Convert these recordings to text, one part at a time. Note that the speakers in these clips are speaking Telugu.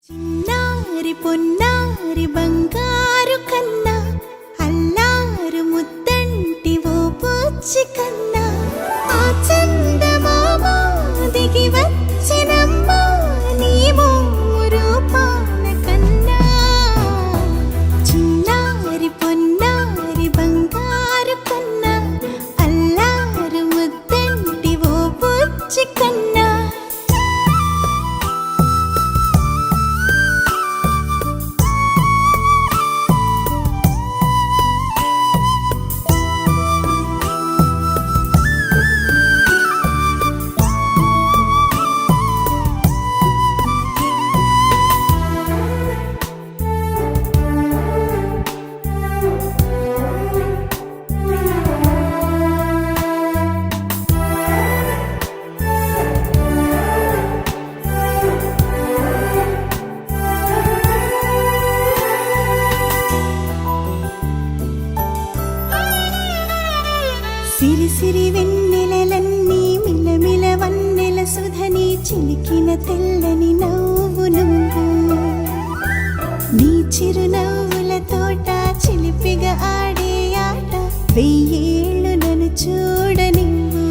చిన్నారి పొన్నారి బంగారు కన్నా అల్లారు ముద్దంటి ఓ పుచ్చి కన్నా ఆ చందమామ దిగి వచ్చినమ్మ నీ రూపాల కన్నా చిన్నారి పొన్నారి బంగారు కన్నా అల్లారు ముద్దంటి ఓ పుచ్చి కన్నా సిరి సిరి వెన్నెలలన్నీ మిలమిల వన్నెల సుధని చిలికిన తెల్లని నవ్వు నువ్వు నీ చిరునవ్వుల తోట చిలిపిగా ఆడే ఆట వెయ్యేళ్ళు నన్ను చూడనివ్వు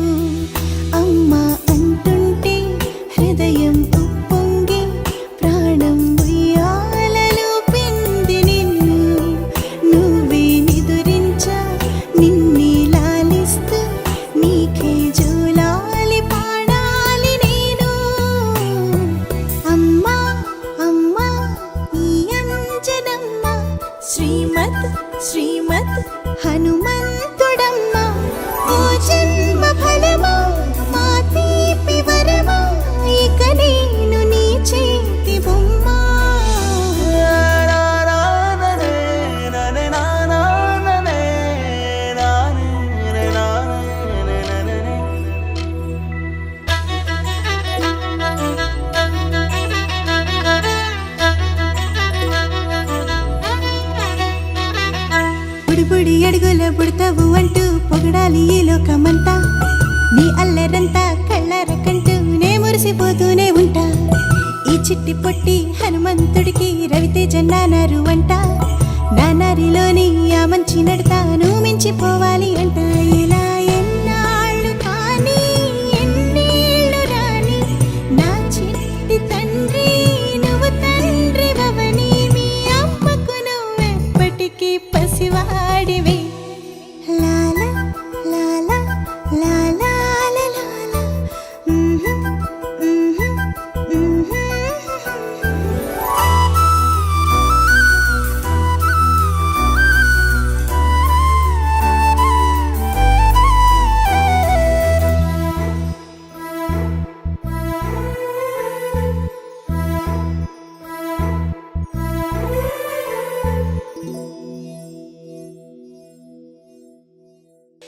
అమ్మా అంటుంటే హృదయం ఉప్పొంగి ప్రాణం ఉయ్యాలలో పిండి నిన్ను నువ్వే నిదురించా నిన్నే నీకే జోలాలి పాడాలి నేను అమ్మా అమ్మా ఈ అంజనమ్మ శ్రీమత్ శ్రీమత్ హనుమంతుడమ్మ ఓ జన్మ ఫలమా మా తీపి వరమా ఇక నేను నీ చేతి బొమ్మ బుడి అడుగుల బుడతావు అంటూ పొగడాలి ఈ లోకమంతా నీ అల్లరంతా కళ్ళారకంటూ నే మురిసిపోతూనే ఉంటా ఈ చిట్టి పొట్టి హనుమంతుడికి రవితేజ నానారు అంట నానారిలోని ఆ మంచి నడతాను మించిపోవాలి